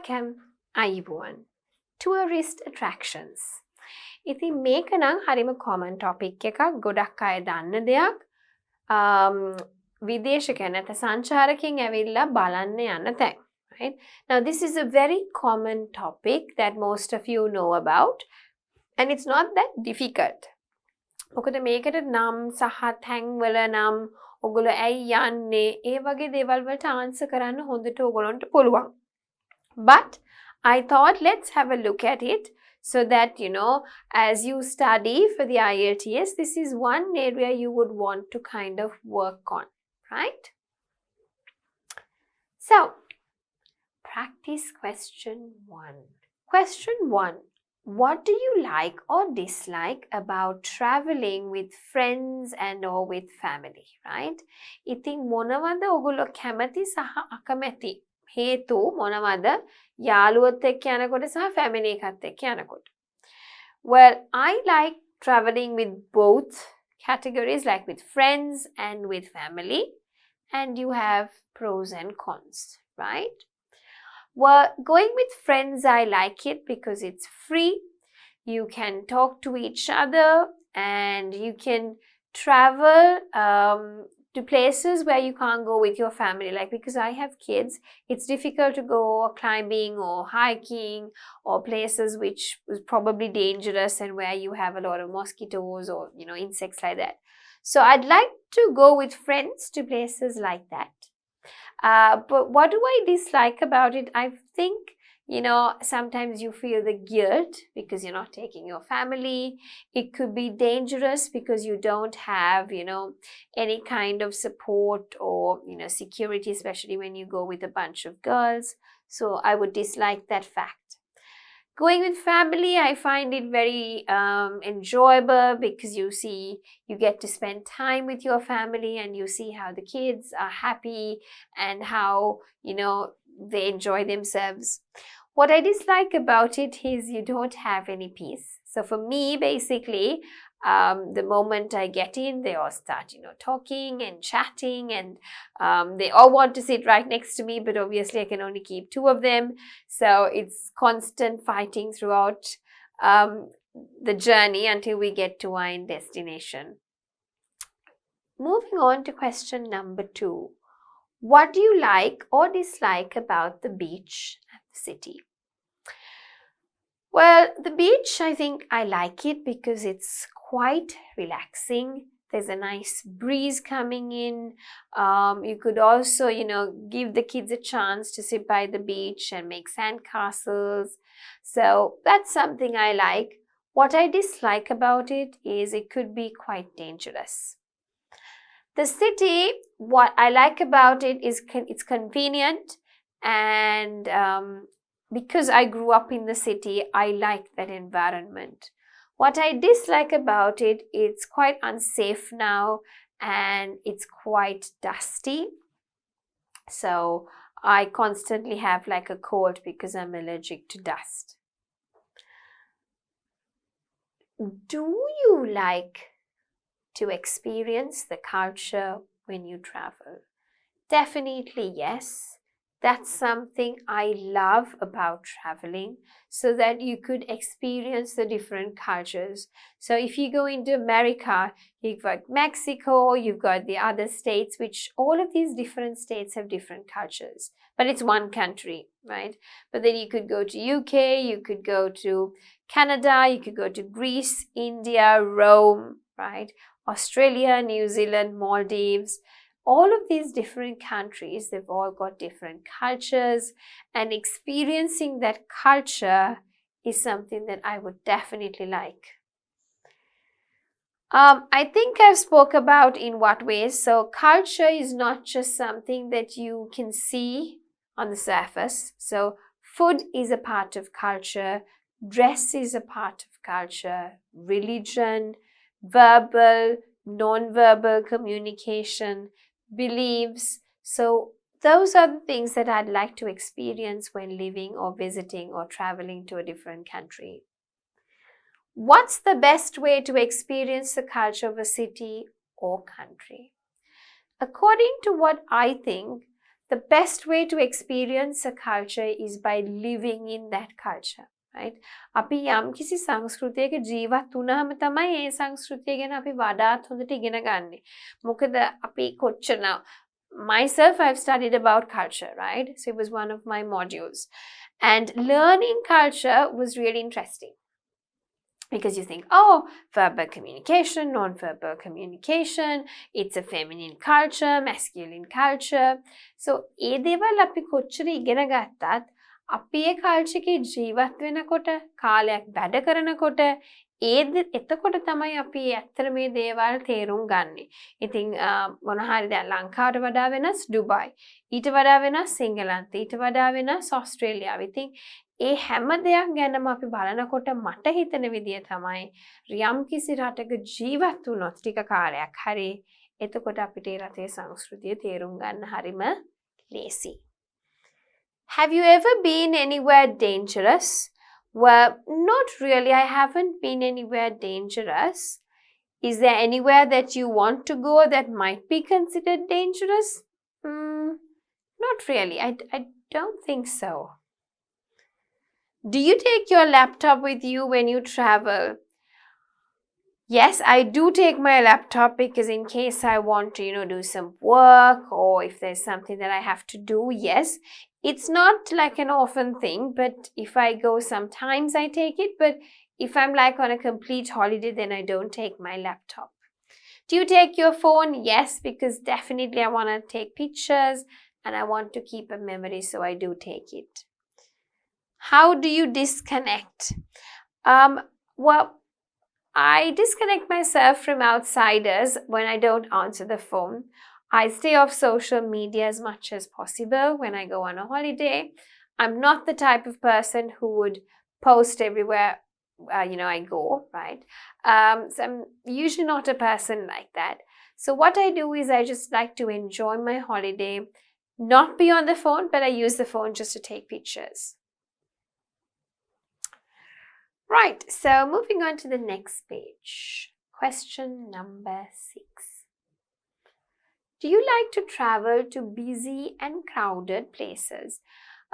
Welcome, අයිබෝන්. Tourist attractions. ඉතින් මේක නම් හරිම common topic එකක්. ගොඩක් අය දන්න දෙයක්. විදේශිකයන් නැත්නම් සංචාරකයන් ඇවිල්ලා බලන්න යන තැන්. Right? Now this is a very common topic that most of you know about, and it's not that difficult. මොකද මේකට නම් සහ තැන් වල නම් ඔයගොල්ලෝ ඇයි යන්නේ ඒ වගේ දේවල් වලට ආන්සර් කරන්න හොඳට ඔයගොල්ලන්ට පුළුවන්. But I thought let's have a look at it so that, you know, as you study for the IELTS, this is one area you would want to kind of work on, right? So, practice question 1. Question 1. What do you like or dislike about traveling with friends and or with family, right? ඉතින් මොනවද ඔයගොල්ලෝ කැමති සහ අකමැති? හේතු මොනවද යාළුවොත් එක්ක යනකොට සහ family එකත් එක්ක යනකොට? Well, I like traveling with both categories, like with friends and with family, and you have pros and cons, right? Well, going with friends, I like it because it's free. You can talk to each other and you can travel to places where you can't go with your family. Like, because I have kids, it's difficult to go climbing or hiking or places which is probably dangerous and where you have a lot of mosquitoes or, you know, insects like that. So I'd like to go with friends to places like that. But what do I dislike about it? I think, you know, sometimes you feel the guilt because you're not taking your family. It could be dangerous because you don't have, you know, any kind of support or, you know, security, especially when you go with a bunch of girls. So I would dislike that fact. Going with family, I find it very enjoyable because you get to spend time with your family and you see how the kids are happy and how, you know, they enjoy themselves. What I dislike about it is you don't have any peace. So for me, basically, the moment I get in, they all start, you know, talking and chatting and they all want to sit right next to me, but obviously I can only keep 2 of them. So it's constant fighting throughout the journey until we get to our end destination. Moving on to question number 2. What do you like or dislike about the beach and the city? Well, the beach, I think I like it because it's quite relaxing. There's a nice breeze coming in. You could also, you know, give the kids a chance to sit by the beach and make sand castles. So that's something I like. What I dislike about it is it could be quite dangerous. The city, what I like about it is it's convenient, and because I grew up in the city, I like that environment. What I dislike about it, it's quite unsafe now and it's quite dusty. So I constantly have like a cold because I'm allergic to dust. Do you like to experience the culture when you travel? Definitely yes. That's something I love about traveling, so that you could experience the different cultures. So if you go into America, you've got Mexico, you've got the other states, which all of these different states have different cultures, but it's one country, right? But then you could go to UK, you could go to Canada, you could go to Greece, India, Rome, right? Australia, New Zealand, Maldives. All of these different countries, they've all got different cultures, and experiencing that culture is something that I would definitely like. I think I've spoke about in what ways. So culture is not just something that you can see on the surface. So food is a part of culture, dress is a part of culture, religion, verbal, non-verbal communication, beliefs. So those are the things that I'd like to experience when living or visiting or traveling to a different country. What's the best way to experience the culture of a city or country? According to what I think, the best way to experience a culture is by living in that culture, right? අපි යම් කිසි සංස්කෘතියක ජීවත් වුණාම තමයි ඒ සංස්කෘතිය ගැන අපි වඩාත් හොඳට ඉගෙන ගන්නෙ. මොකද අපි කොච්චර myself, I've studied about culture, right? So it was one of my modules. And learning culture was really interesting. Because you think, oh, verbal communication, non-verbal communication, it's a feminine culture, masculine culture. So, ඒ දේවල් අපි කොච්චර ඉගෙන ගත්තත් අපි ඒ culture එකේ ජීවත් වෙනකොට කාලයක් වැඩ කරනකොට එතකොට තමයි අපි ඇත්තට මේ දේවල් තේරුම් ගන්නෙ. ඉතින් මොන හරි දැන් ලංකාවට වඩා වෙනස් ඩුබායි. ඊට වඩා වෙනස් සිංගලන්තේ. ඊට වඩා වෙනස් ඕස්ට්‍රේලියාව. ඉතින් ඒ හැම දෙයක් ගැනම අපි බලනකොට මට හිතෙන විදිය තමයි යම් කිසි රටක ජීවත් වුණොත් ටික කාලයක් හරි එතකොට අපිට ඒ රටේ සංස්කෘතිය තේරුම් ගන්න හරිම ලේසි. Have you ever been anywhere dangerous? Well, not really. I haven't been anywhere dangerous. Is there anywhere that you want to go that might be considered dangerous? Not really. I don't think so. Do you take your laptop with you when you travel? Yes, I do take my laptop because in case I want to, do some work or if there's something that I have to do, yes. It's not like an often thing, but if I go sometimes I take it. But if I'm like on a complete holiday, then I don't take my laptop. Do you take your phone? Yes, because definitely I want to take pictures and I want to keep a memory, so I do take it. How do you disconnect? Well, I disconnect myself from outsiders when I don't answer the phone. I stay off social media as much as possible when I go on a holiday. I'm not the type of person who would post everywhere, I go, right? So I'm usually not a person like that. So what I do is I just like to enjoy my holiday, not be on the phone, but I use the phone just to take pictures. Right, so moving on to the next page. Question number 6. Do you like to travel to busy and crowded places?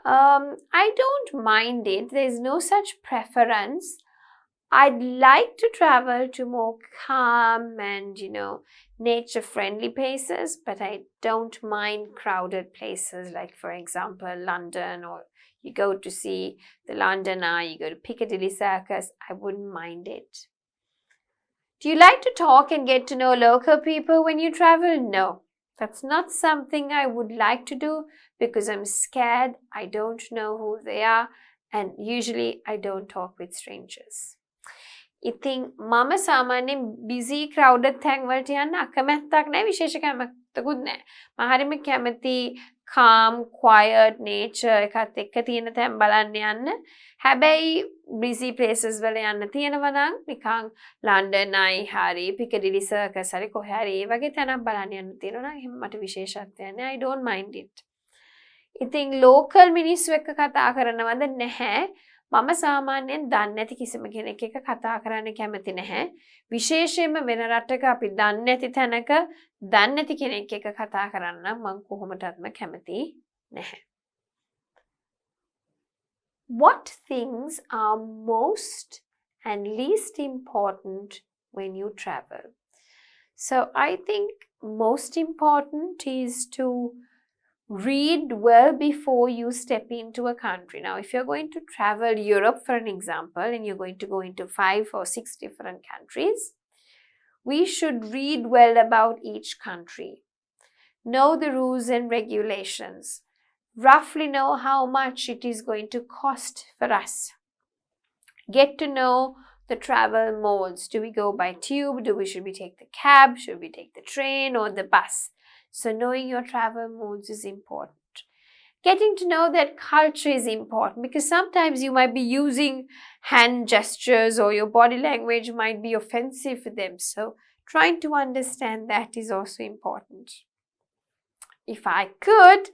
I don't mind it. There's no such preference. I'd like to travel to more calm and, nature-friendly places, but I don't mind crowded places like, for example, London, or you go to see the London Eye, you go to Piccadilly Circus. I wouldn't mind it. Do you like to talk and get to know local people when you travel? No. That's not something I would like to do because I'm scared. I don't know who they are, and usually I don't talk with strangers. ඉතින් මම සාමාන්‍යයෙන් busy crowded තැන් වලට යන්න අකමැත්තක් නැහැ, විශේෂ කැමැත්තකුත් නැහැ. මම හරියම කැමති calm, quiet nature එකත් එක්ක තියෙන තැන් බලන්න යන්න. හැබැයි busy places වල යන්න තියෙනවා නම් නිකන් London Eye හරි Piccadilly Circus හරි කොහේ හරි ඒ වගේ තැනක් බලන්න යන්න තියෙනවා නම් එහෙම මට විශේෂත්වයක් නැහැ. I don't mind it. ඉතින් local මිනිස්සු එක්ක කතා කරනවද නැහැ. මම සාමාන්‍යයෙන් දන්නේ නැති කිසිම කෙනෙක් එක්ක කතා කරන්න කැමති නැහැ. විශේෂයෙන්ම වෙන රටක අපි දන්නේ නැති තැනක දන්නේ නැති කෙනෙක් එක්ක කතා කරන්න මම කොහොමදත්ම කැමති නැහැ. What things are most and least important when you travel? So I think most important is to read well before you step into a country. Now, if you're going to travel Europe, for an example, and you're going to go into 5 or 6 different countries, we should read well about each country. Know the rules and regulations. Roughly know how much it is going to cost for us. Get to know the travel modes. Do we go by tube? Should we take the cab? Should we take the train or the bus? So knowing your travel modes is important. Getting to know that culture is important because sometimes you might be using hand gestures or your body language might be offensive for them. So trying to understand that is also important. If I could,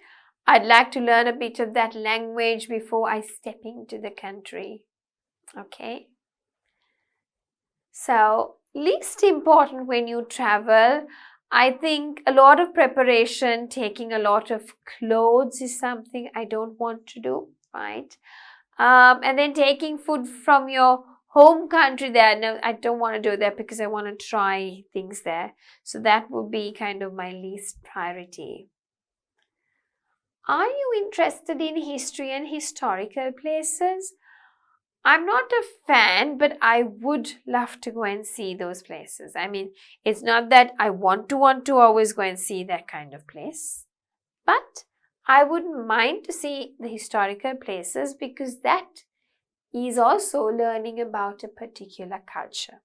I'd like to learn a bit of that language before I step into the country. Okay? So, least important when you travel, I think a lot of preparation, taking a lot of clothes is something I don't want to do, right? And then taking food from your home country there. No, I don't want to do that because I want to try things there. So that would be kind of my least priority. Are you interested in history and historical places? I'm not a fan, but I would love to go and see those places. I mean, it's not that I want to always go and see that kind of place, but I wouldn't mind to see the historical places because that is also learning about a particular culture.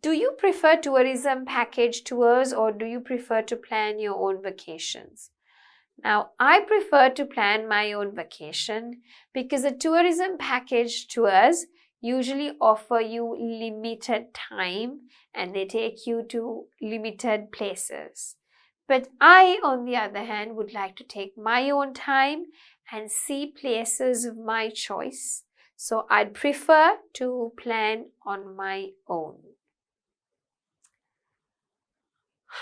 Do you prefer tourism package tours or do you prefer to plan your own vacations? Now, I prefer to plan my own vacation because the tourism package tours usually offer you limited time and they take you to limited places. But I, on the other hand, would like to take my own time and see places of my choice. So I'd prefer to plan on my own.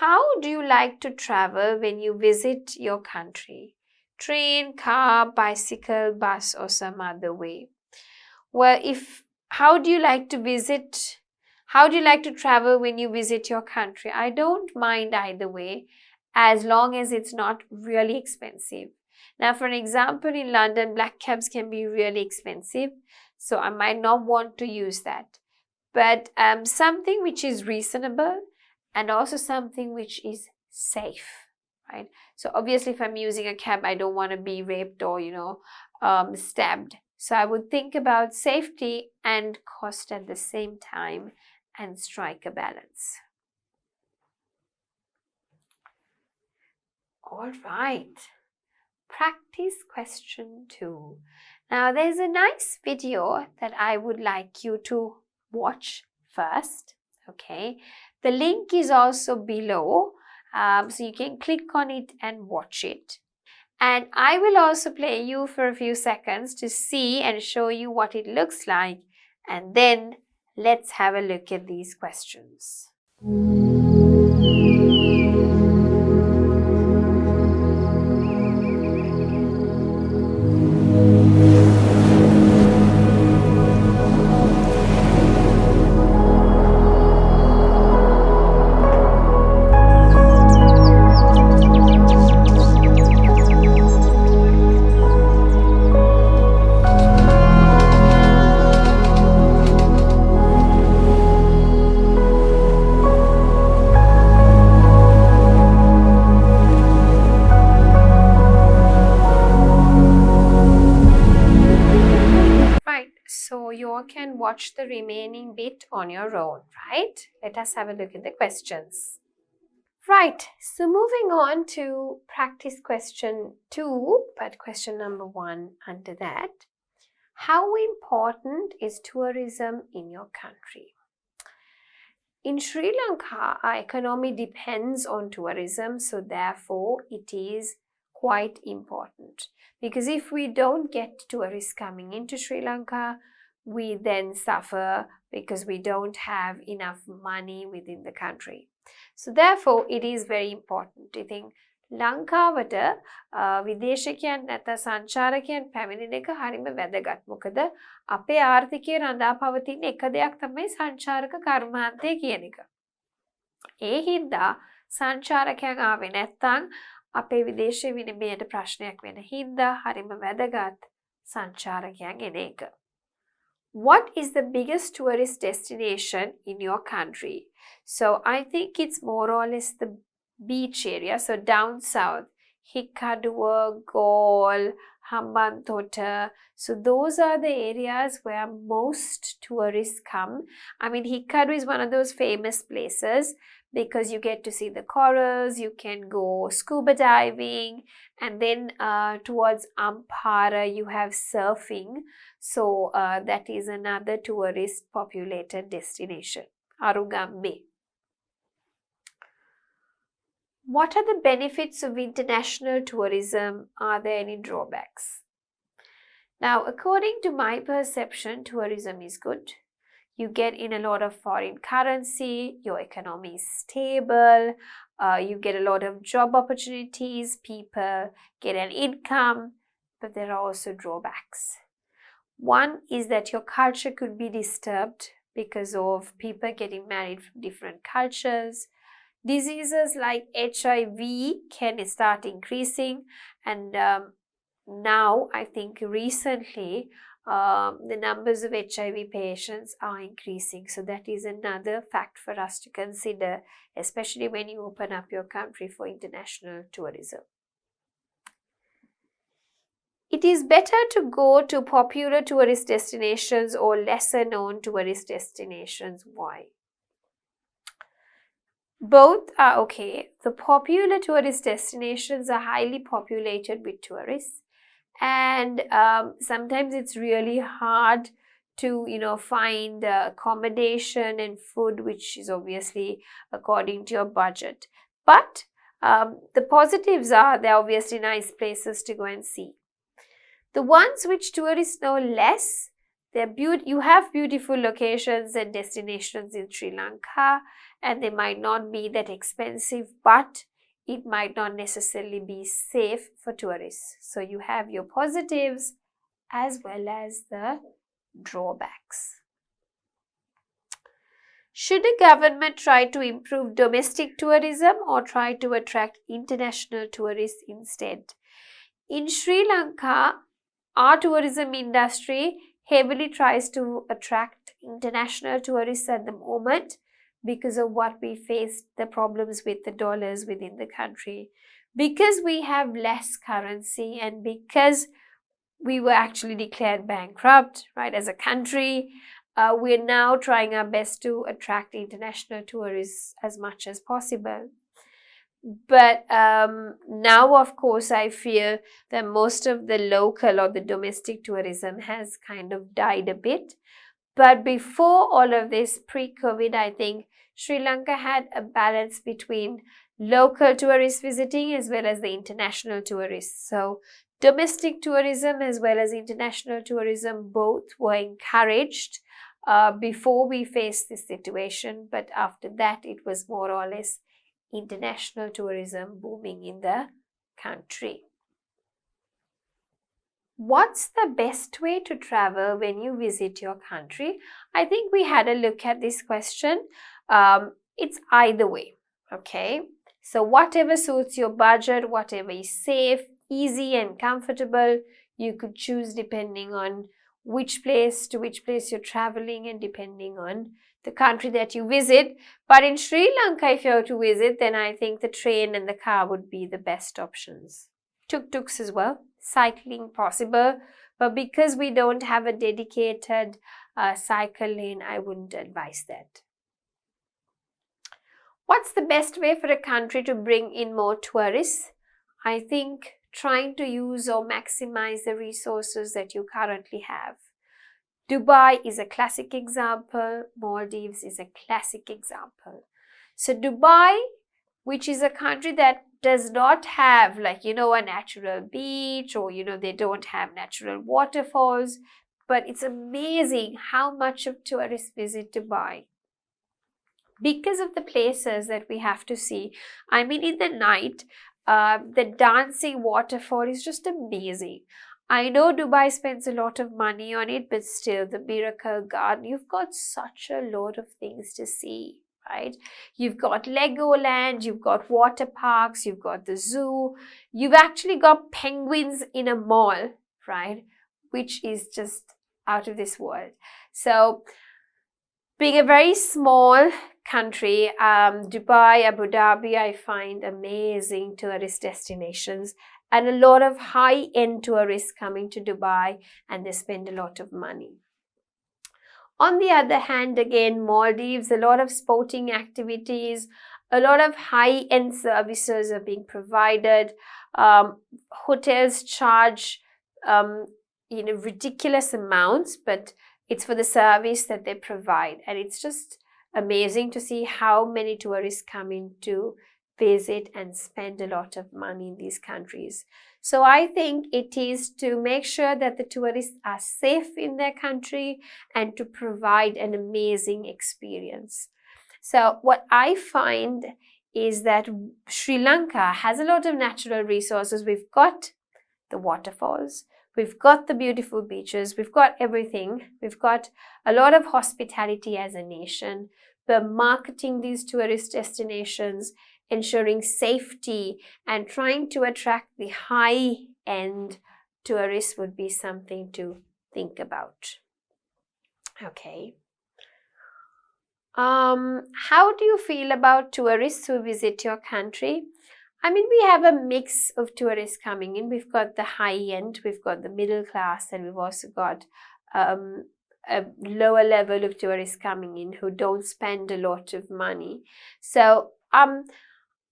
How do you like to travel when you visit your country? Train, car, bicycle, bus, or some other way? Well, how do you like to visit? How do you like to travel when you visit your country? I don't mind either way, as long as it's not really expensive. Now, for an example, in London, black cabs can be really expensive, so I might not want to use that. But something which is reasonable and also something which is safe, right? So obviously if I'm using a cab, I don't want to be raped or, stabbed. So I would think about safety and cost at the same time and strike a balance. All right. Practice question 2. Now there's a nice video that I would like you to watch first. Okay. The link is also below, so you can click on it and watch it. And I will also play you for a few seconds to see and show you what it looks like. And then let's have a look at these questions. So you all can watch the remaining bit on your own, right? Let us have a look at the questions. Right, so moving on to practice question 2, but question number 1 under that. How important is tourism in your country? In Sri Lanka, our economy depends on tourism, so therefore it is quite important. Because if we don't get tourists coming into Sri Lanka, we then suffer because we don't have enough money within the country. So therefore it is very important. I think ලංකාවට විදේශිකයන් නැත්නම් සංචාරකයන් පැමිණෙන එක හරිම වැදගත්. මොකද අපේ ආර්ථිකය රඳා පවතින එක දෙයක් තමයි සංචාරක කර්මාන්තය කියන එක. ඒ හින්දා සංචාරකයන් ආවේ නැත්නම් අපේ විදේශ විනිමයට ප්‍රශ්නයක් වෙන හින්දා හරිම වැදගත් සංචාරකයන් එන එක. What is the biggest tourist destination in your country? So I think it's more or less the beach area. So down south, Hikaduwa, Galle, Hambantota. So those are the areas where most tourists come. I mean, Hikadu is one of those famous places because you get to see the corals, you can go scuba diving, and then towards Ampara you have surfing. So that is another tourist populated destination, Arugambe. What are the benefits of international tourism? Are there any drawbacks? Now, according to my perception, tourism is good. you get in a lot of foreign currency, your economy is stable, you get a lot of job opportunities, people get an income, but there are also drawbacks. One is that your culture could be disturbed because of people getting married from different cultures. Diseases like HIV can start increasing, and now I think recently the numbers of HIV patients are increasing. So that is another fact for us to consider, especially when you open up your country for international tourism. It is better to go to popular tourist destinations or lesser known tourist destinations. Why? Both are okay. The popular tourist destinations are highly populated with tourists, and sometimes it's really hard to find accommodation and food which is obviously according to your budget. But the positives are they're obviously nice places to go and see. The ones which tourists know less, you have beautiful locations and destinations in Sri Lanka, and they might not be that expensive, but it might not necessarily be safe for tourists. So you have your positives as well as the drawbacks. Should a government try to improve domestic tourism or try to attract international tourists instead? In Sri Lanka, our tourism industry heavily tries to attract international tourists at the moment because of what we faced, the problems with the dollars within the country. Because we have less currency and because we were actually declared bankrupt, right, as a country, we're now trying our best to attract international tourists as much as possible. But now, of course, I feel that most of the local or the domestic tourism has kind of died a bit. But before all of this, pre-COVID, I think Sri Lanka had a balance between local tourists visiting as well as the international tourists. So domestic tourism as well as international tourism both were encouraged before we faced this situation. But after that, it was more or less international tourism booming in the country. What's the best way to travel when you visit your country? I think we had a look at this question. It's either way, okay? So whatever suits your budget, whatever is safe, easy and comfortable, you could choose depending on which place to which place you're traveling and depending on the country that you visit. But in Sri Lanka, if you're to visit, then I think the train and the car would be the best options. Tuk-tuks as well, cycling possible, but because we don't have a dedicated cycle lane, I wouldn't advise that. What's the best way for a country to bring in more tourists? I think trying to use or maximize the resources that you currently have. Dubai is a classic example. Maldives is a classic example. So Dubai, which is a country that does not have a natural beach or, they don't have natural waterfalls, but it's amazing how much of tourists visit Dubai because of the places that we have to see. I mean, in the night, the dancing waterfall is just amazing. I know Dubai spends a lot of money on it, but still, the Miracle Garden, you've got such a lot of things to see, right? You've got Legoland, you've got water parks, you've got the zoo, you've actually got penguins in a mall, right? Which is just out of this world. So, being a very small country, Dubai, Abu Dhabi, I find amazing tourist destinations. And a lot of high-end tourists coming to Dubai and they spend a lot of money. On the other hand, again, Maldives, a lot of sporting activities, a lot of high-end services are being provided. Hotels charge, ridiculous amounts, but it's for the service that they provide. And it's just amazing to see how many tourists come into visit and spend a lot of money in these countries. So I think it is to make sure that the tourists are safe in their country and to provide an amazing experience. So what I find is that Sri Lanka has a lot of natural resources. We've got the waterfalls, we've got the beautiful beaches, we've got everything. We've got a lot of hospitality as a nation. We're marketing these tourist destinations, ensuring safety, and trying to attract the high-end tourists would be something to think about. Okay. How do you feel about tourists who visit your country? I mean, we have a mix of tourists coming in. We've got the high end, we've got the middle class, and we've also got a lower level of tourists coming in who don't spend a lot of money. So,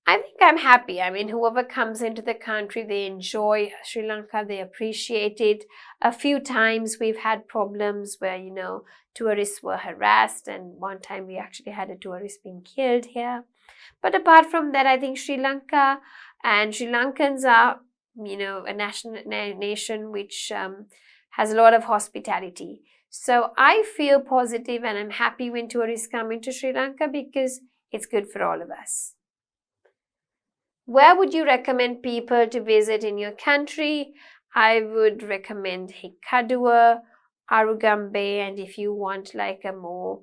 I think I'm happy. I mean, whoever comes into the country, they enjoy Sri Lanka, they appreciate it. A few times we've had problems where, tourists were harassed, and one time we actually had a tourist being killed here. But apart from that, I think Sri Lanka and Sri Lankans are, a nation which has a lot of hospitality. So I feel positive and I'm happy when tourists come into Sri Lanka because it's good for all of us. Where would you recommend people to visit in your country? I would recommend Hikkaduwa, Arugambe, and if you want like a more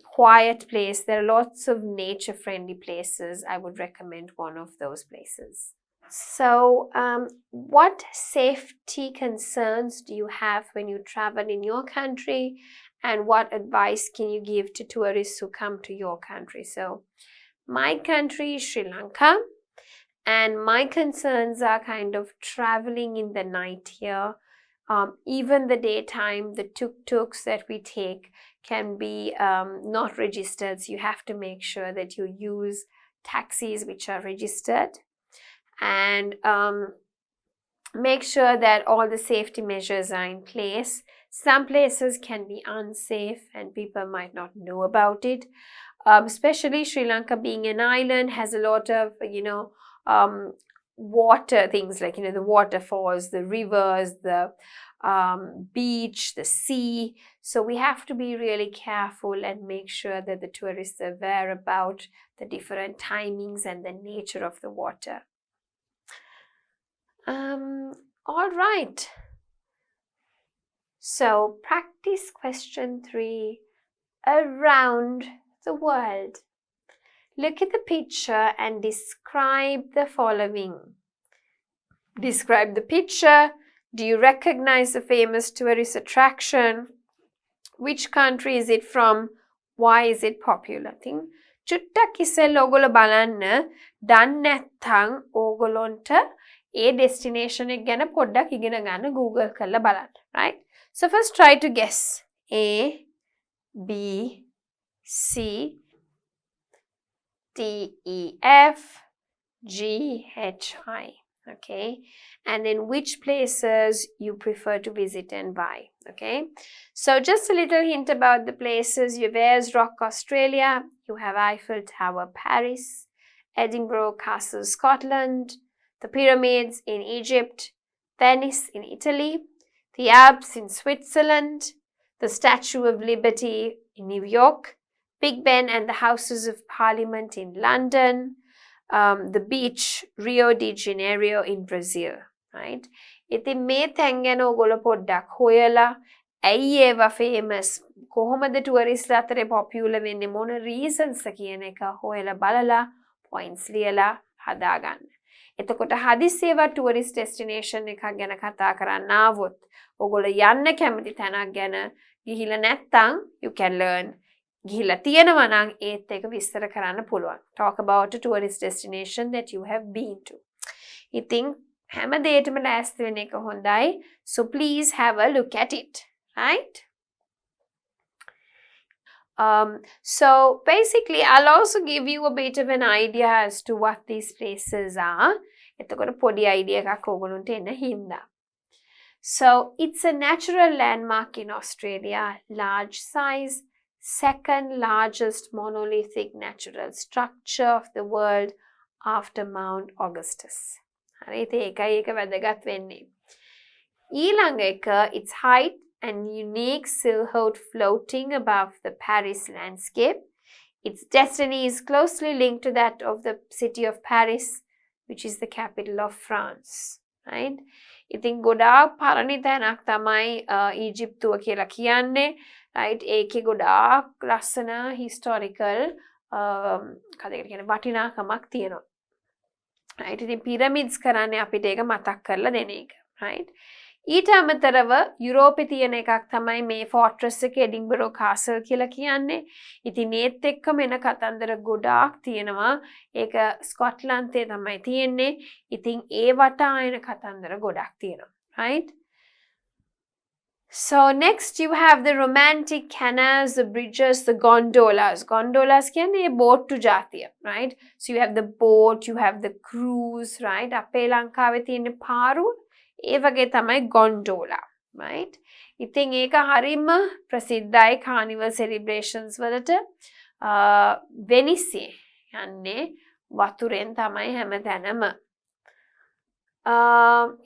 quiet place, there are lots of nature-friendly places. I would recommend one of those places. So, what safety concerns do you have when you travel in your country, and what advice can you give to tourists who come to your country? So, my country is Sri Lanka. And my concerns are kind of traveling in the night here. Even the daytime, the tuk-tuks that we take can be not registered. So you have to make sure that you use taxis which are registered. And make sure that all the safety measures are in place. Some places can be unsafe and people might not know about it. Especially Sri Lanka being an island has a lot of, water things like, the waterfalls, the rivers, the beach, the sea. So we have to be really careful and make sure that the tourists are aware about the different timings and the nature of the water. All right. So practice question 3, around the world. Look at the picture and describe the following. Describe the picture. Do you recognize the famous tourist attraction? Which country is it from? Why is it popular? Thing. චුට්ටක් ඉස්සෙල්ලා ඔයගොල්ලෝ බලන්න දන්නේ නැත්නම් ඕගොල්ලොන්ට ඒ destination එක ගැන පොඩ්ඩක් ඉගෙන ගන්න Google කරලා බලන්න. Right? So first try to guess. A, B, C, D, E, F, G, H, I. Okay, and then which places you prefer to visit and why. Okay, so just a little hint about the places. You have Ayers Rock, Australia. You have Eiffel Tower, Paris. Edinburgh Castle, Scotland. The pyramids in Egypt. Venice in Italy. The Alps in Switzerland. The Statue of Liberty in New York. Big Ben and the Houses of Parliament in London, the beach, Rio de Janeiro in Brazil, right? ඉතින් මේ තැන් ගැන ඔයගොල්ලෝ පොඩ්ඩක් හොයලා ඇයි ඒවා famous කොහොමද tourist අතරේ popular වෙන්නේ මොන reasons කියන එක හොයලා බලලා points ලියලා හදාගන්න. එතකොට හදිස්සියව tourist destination එකක් ගැන කතා කරන්න ආවොත් ඔයගොල්ලෝ යන්න කැමති තැනක් ගැන ගිහිල්ලා නැත්නම් you can learn ගිහිල්ලා තියෙනවා නම් ඒත් එක විස්තර කරන්න පුළුවන්. Talk about a tourist destination that you have been to. ඉතින් හැම දෙයකටම ලෑස්ති වෙන එක හොඳයි. So please have a look at it, right? So basically I'll also give you a bit of an idea as to what these places are. එතකොට පොඩි idea එකක් ඕගොල්ලන්ට එන්න හින්දා. So it's a natural landmark in Australia, large size, second largest monolithic natural structure of the world after Mount Augustus. හරි ඉතින් ඒකයි ඒක වැදගත් වෙන්නේ. ඊළඟ එක its height and unique silhouette floating above the Paris landscape. Its destiny is closely linked to that of the city of Paris, which is the capital of France. Right? ඉතින් ගොඩාක් පරණි තැනක් තමයි ඊජිප්තුව කියලා කියන්නේ. Right? ඒකේ ගොඩාක් ලස්සන historical කදකට කියන්නේ වටිනාකමක් තියෙනවා. Right? ඉතින් pyramids කරන්නේ අපිට ඒක මතක් කරලා දෙන එක. Right? ඊට අමතරව යුරෝපේ තියෙන එකක් තමයි මේ ෆෝර්ට්‍රස් එක එඩින්බරෝ කාසල් කියලා කියන්නේ. ඉතින් ඒත් එක්කම එන කතන්දර ගොඩාක් තියෙනවා. ඒක ස්කොට්ලන්තේ තමයි තියෙන්නේ. ඉතින් ඒ වටා එන කතන්දර ගොඩක් තියෙනවා. Right? So next you have the romantic canals, the bridges, the gondolas. Gondolas කියන්නේ boat to ජාතිය. Right? So you have the boat, you have the cruise. Right? අපේ ලංකාවේ තියෙන පාරු ඒ වගේ තමයි gondola, right? ඉතින් ඒක හරිම ප්‍රසිද්ධයි carnival celebrations වලට. වෙනිස්සේ යන්නේ වතුරෙන් තමයි හැමතැනම.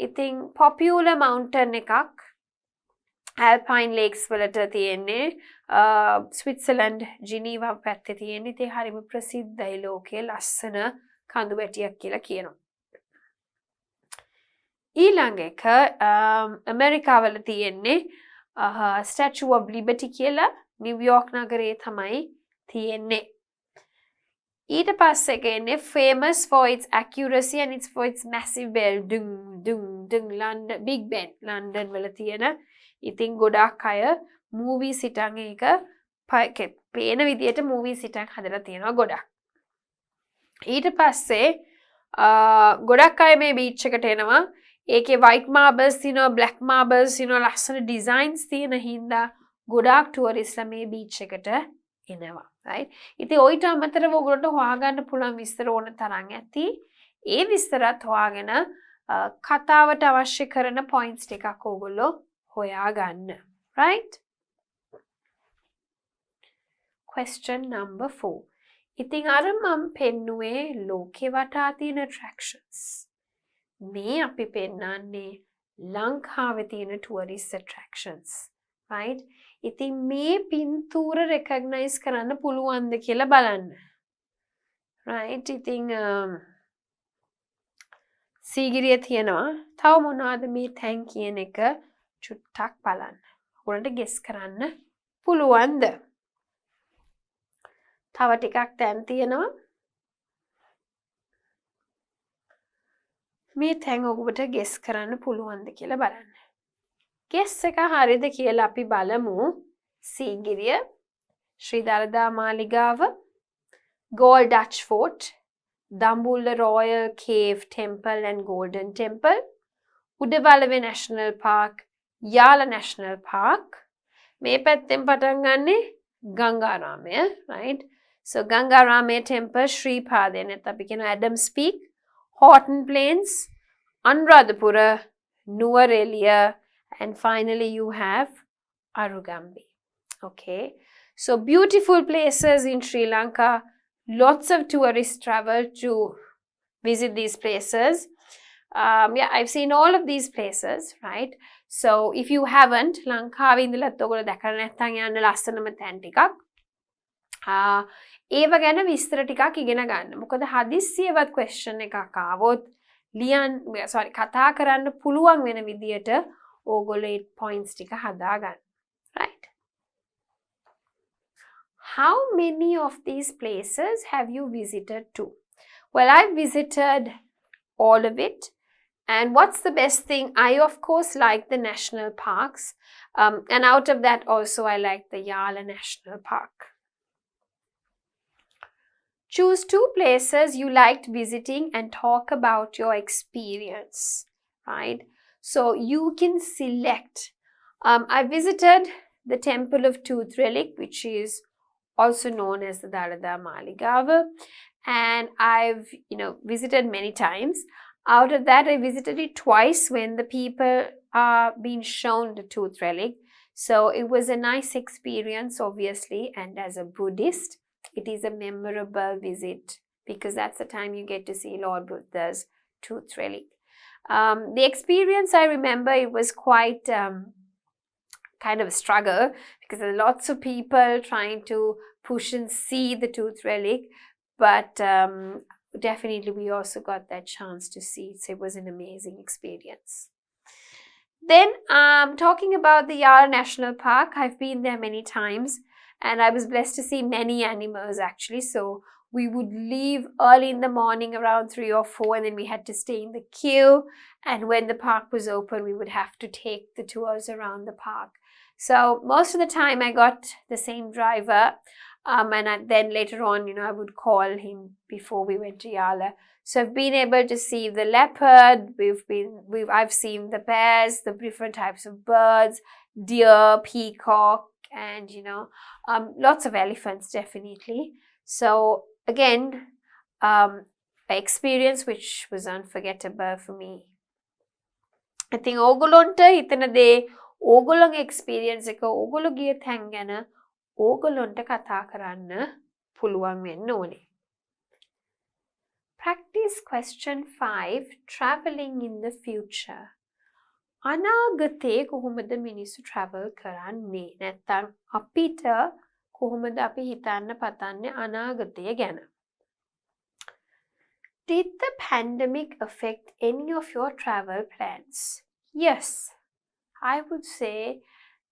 ඉතින් popular mountain එකක් Alpine lakes වලට තියෙන්නේ. Switzerland, Geneva පැත්තේ තියෙන්නේ. ඉතින් හරිම ප්‍රසිද්ධයි ලෝකයේ ලස්සන කඳු වැටියක් කියලා කියනවා. ඊළඟ එක ඇමරිකාවල තියෙන්නේ Statue of Liberty කියලා නිව්යෝර්ක් නගරයේ තමයි තියෙන්නේ. ඊට පස්සේ කියන්නේ famous for its accuracy and it's for its massive bell. London, Big Ben, London වල තියෙන. ඉතින් ගොඩාක් අය movies හිටන් ඒක පේන විදියට movies හිටන් හදලා තියෙනවා ගොඩක්. ඊට පස්සේ ගොඩක් අය මේ beach එකට එනවා. ඒකේ white marbles තියෙනවා, black marbles තියෙනවා, ලස්සන designs තියෙන හින්දා ගොඩාක් ටුවරිස්ට්ලා මේ beach එකට එනවා. Right? ඉතින් ඔයිට අමතරව ඔයගොල්ලන්ට හොයාගන්න පුළුවන් විස්තර ඕන තරම් ඇති. ඒ විස්තරත් හොයාගෙන කතාවට අවශ්‍ය කරන points ටිකක් ඔයගොල්ලෝ හොයාගන්න. Right? Question number 4. ඉතින් අර මම පෙන්නුවේ ලෝකේ වටා තියෙන attractions. මේ අපි පෙන්නන්නේ ලංකාවේ තියෙන tourist attractions. Right? ඉතින් මේ පින්තූර recognize කරන්න පුළුවන්ද කියලා බලන්න. Right? ඉතින් සීගිරිය තියෙනවා. තව මොනවද මේ තැන් කියන එක චුට්ටක් බලන්න. ඔයාලට guess කරන්න පුළුවන්ද? තව ටිකක් තැන් තියෙනවා. මේ තැන් ඔබට guess කරන්න පුළුවන්ද කියලා බලන්න. guess එක හරිද කියලා අපි බලමු. සීගිරිය, ශ්‍රී Dalada Maligawa, Gold Dutch Fort, Dambulla Royal Cave Temple and Golden Temple, Udawalawe National Park, Yala National Park. මේ පැත්තෙන් පටන් ගන්නේ Gangaramaya, right? So Gangaramaya Temple, Sri Pade, අපි කියන Adams Peak, Horton Plains, Anuradhapura, Nuwara, and finally you have Arugambi. Okay, so beautiful places in Sri Lanka. Lots of tourists travel to visit these places. Yeah, I've seen all of these places, right? So if you haven't, ලංකාවේ ඉඳලා ඔයගොල්ලෝ දැකලා නැත්නම් යන්න ලස්සනම තැන් ටිකක්. ඒව ගැන විස්තර ටිකක් ඉගෙන ගන්න. මොකද හදිස්සියවත් question එකක් ආවොත් කතා කරන්න පුළුවන් වෙන විදියට ඕගොල්ලෝ 8 points ටික හදා ගන්න. Right? How many of these places have you visited to? Well, I've visited all of it. And what's the best thing? I, of course, like the national parks. And out of that also, I like the Yala National Park. Choose 2 places you liked visiting and talk about your experience. Right? So you can select. I visited the Temple of Tooth Relic, which is also known as the Dalada Maligava. And I've, visited many times. Out of that, I visited it twice when the people are being shown the tooth relic. So it was a nice experience, obviously. And as a Buddhist, it is a memorable visit because that's the time you get to see Lord Buddha's tooth relic. The experience, I remember, it was quite kind of a struggle because there are lots of people trying to push and see the tooth relic, but definitely we also got that chance to see it, so it was an amazing experience. Then talking about the Yara National Park, I've been there many times and I was blessed to see many animals actually. So we would leave early in the morning around 3 or 4 and then we had to stay in the queue, and when the park was open we would have to take the tours around the park. So most of the time I got the same driver, and then later on, I would call him before we went to Yala. So I've been able to see the leopard, I've seen the bears, the different types of birds, deer, peacock, and lots of elephants definitely. So again, an experience which was unforgettable for me. I think ඕගොල්ලොන්ට හිතන දේ ඕගොල්ලොන්ගේ experience එක ඕගොල්ලෝ ගිය තැන් ගැන ඕගොල්ලොන්ට කතා කරන්න පුළුවන් වෙන්න ඕනේ. Practice question 5, traveling in the future. අනාගතේ කොහොමද මිනිස්සු travel කරන්නේ? නැත්නම් අපිට කොහොමද අපි හිතන්න පතන්නේ අනාගතය ගැන? Did the pandemic affect any of your travel plans? Yes, I would say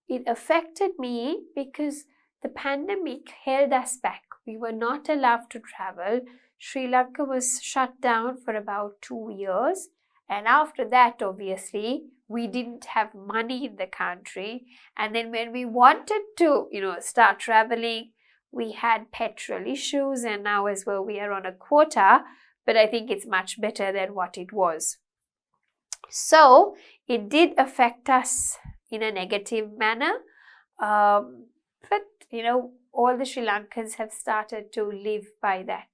it affected me because the pandemic held us back. We were not allowed to travel. Sri Lanka was shut down for about 2 years. And after that, obviously, we didn't have money in the country. And then when we wanted to, start traveling, we had petrol issues. And now as well, we are on a quota. But I think it's much better than what it was. So it did affect us in a negative manner. But, all the Sri Lankans have started to live by that.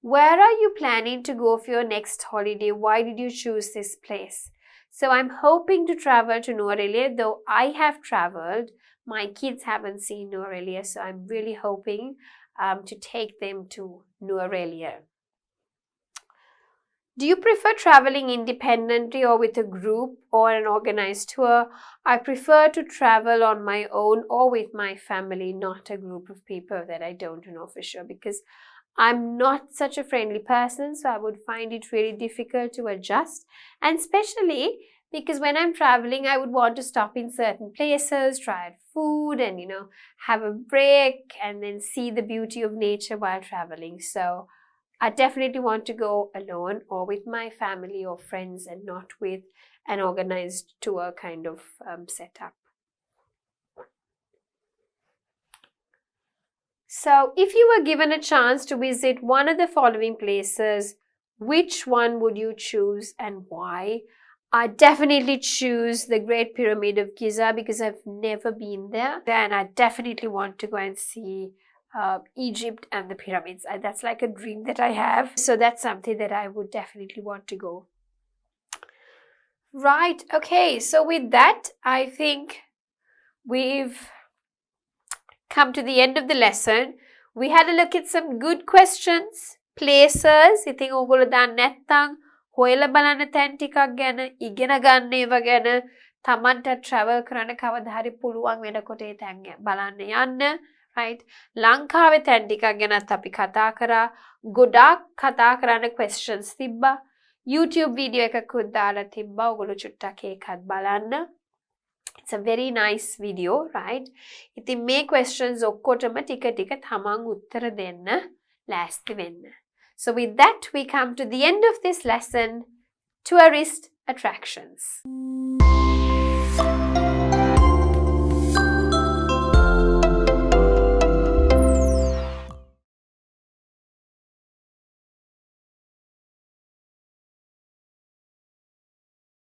Where are you planning to go for your next holiday? Why did you choose this place? So I'm hoping to travel to Nuwara, though I have traveled. My kids haven't seen Nuwara, so I'm really hoping to take them to Nuwara. Do you prefer traveling independently or with a group or an organized tour? I prefer to travel on my own or with my family, not a group of people that I don't know for sure, because I'm not such a friendly person, so I would find it really difficult to adjust. And especially because when I'm traveling, I would want to stop in certain places, try out food and, have a break and then see the beauty of nature while traveling. So I definitely want to go alone or with my family or friends and not with an organized tour kind of setup. So if you were given a chance to visit one of the following places, which one would you choose and why? I definitely choose the Great Pyramid of Giza because I've never been there. And I definitely want to go and see Egypt and the pyramids. That's like a dream that I have. So that's something that I would definitely want to go. Right. Okay. So with that, I think we've come to the end of the lesson. We had a look at some good questions, places. I think ඕගොල්ලෝ දන්නේ නැත්නම් හොයලා බලන්න තැන් ටිකක් ගැන, ඉගෙන ගන්න ඒවා ගැන, තමන්ට travel කරන්න කවදා හරි පුළුවන් වෙනකොට ඒ තැන් බලන්න යන්න. Right? ලංකාවේ තැන් ටිකක් ගැනත් අපි කතා කරා. ගොඩාක් කතා කරන්න questions තිබ්බා. YouTube video එකකුත් දාලා තිබ්බා. ඔයගොල්ලෝ චුට්ටක් ඒකත් බලන්න. It's a very nice video, right? ඉතින් මේ questions ඔක්කොටම ටික ටික තමන් උත්තර දෙන්න ලෑස්ති වෙන්න. So with that, we come to the end of this lesson, tourist attractions.